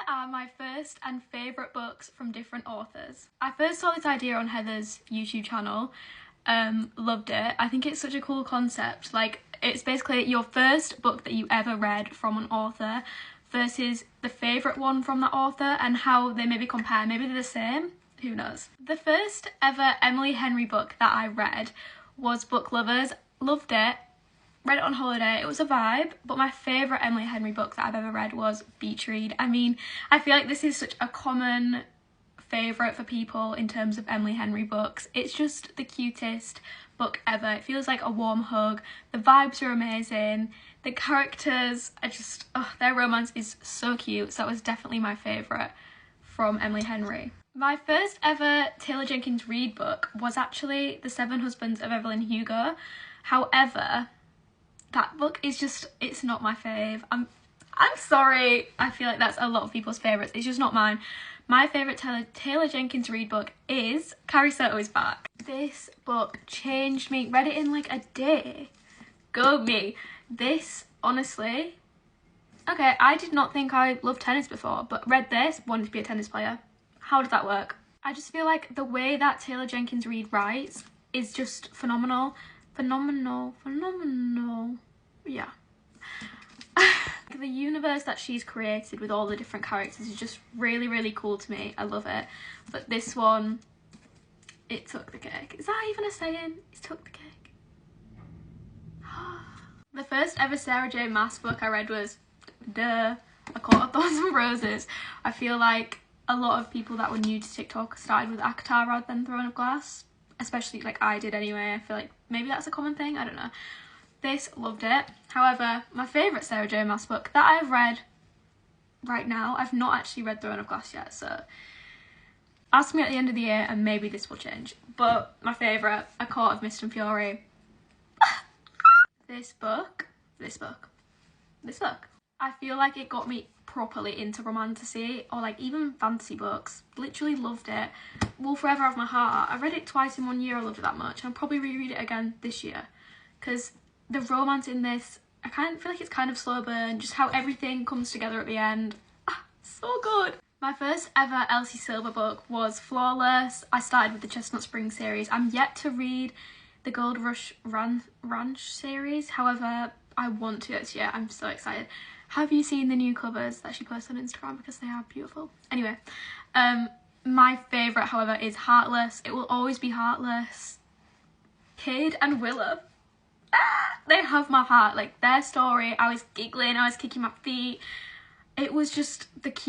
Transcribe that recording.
are my first and favourite books from different authors. I first saw this idea on Heather's YouTube channel, loved it. I think it's such a cool concept. Like, it's basically your first book that you ever read from an author versus the favourite one from that author and how they maybe compare. Maybe they're the same, who knows. The first ever Emily Henry book that I read was Book Lovers. Loved it. Read it on holiday, it was a vibe, but my favourite Emily Henry book that I've ever read was Beach Read. I mean, I feel like this is such a common favourite for people in terms of Emily Henry books. It's just the cutest book ever. It feels like a warm hug. The vibes are amazing. The characters are just, their romance is so cute. So that was definitely my favourite from Emily Henry. My first ever Taylor Jenkins Reid book was actually The Seven Husbands of Evelyn Hugo. However, that book is just, it's not my fave. I'm sorry. I feel like that's a lot of people's favourites. It's just not mine. My favourite Taylor Jenkins Reid book is Carrie Soto is Back. This book changed me. Read it in like a day. Go me. This, honestly, okay, I did not think I loved tennis before, but read this, wanted to be a tennis player. How does that work? I just feel like the way that Taylor Jenkins Reid writes is just phenomenal. Phenomenal. Yeah. The universe that she's created with all the different characters is just really, really cool to me. I love it. But this one, it took the cake. Is that even a saying? It took the cake. The first ever Sarah J Maas book I read was, A Court of Thorns and Roses. I feel like a lot of people that were new to TikTok started with ACOTAR rather than Throne of Glass. Especially like I did anyway. I feel like maybe that's a common thing, I don't know. This, loved it. However, my favourite Sarah J Maas book that I've read right now, I've not actually read Throne of Glass yet, so ask me at the end of the year and maybe this will change. But my favourite, A Court of Mist and Fury. This book. I feel like it got me properly into romantasy or like even fantasy books. Literally loved it. Will forever have my heart. I read it twice in 1 year. I loved it that much. I'll probably reread it again this year because the romance in this, I kind of feel like it's kind of slow burn. Just how everything comes together at the end. So good. My first ever Elsie Silver book was Flawless. I started with the Chestnut Springs series. I'm yet to read the Gold Rush Ranch series. However, I want to this year. I'm so excited. Have you seen the new covers that she posts on Instagram? Because they are beautiful. Anyway, my favourite, however, is Heartless. It will always be Heartless. Cade and Willow. They have my heart. Like, their story, I was giggling, I was kicking my feet. It was just the cute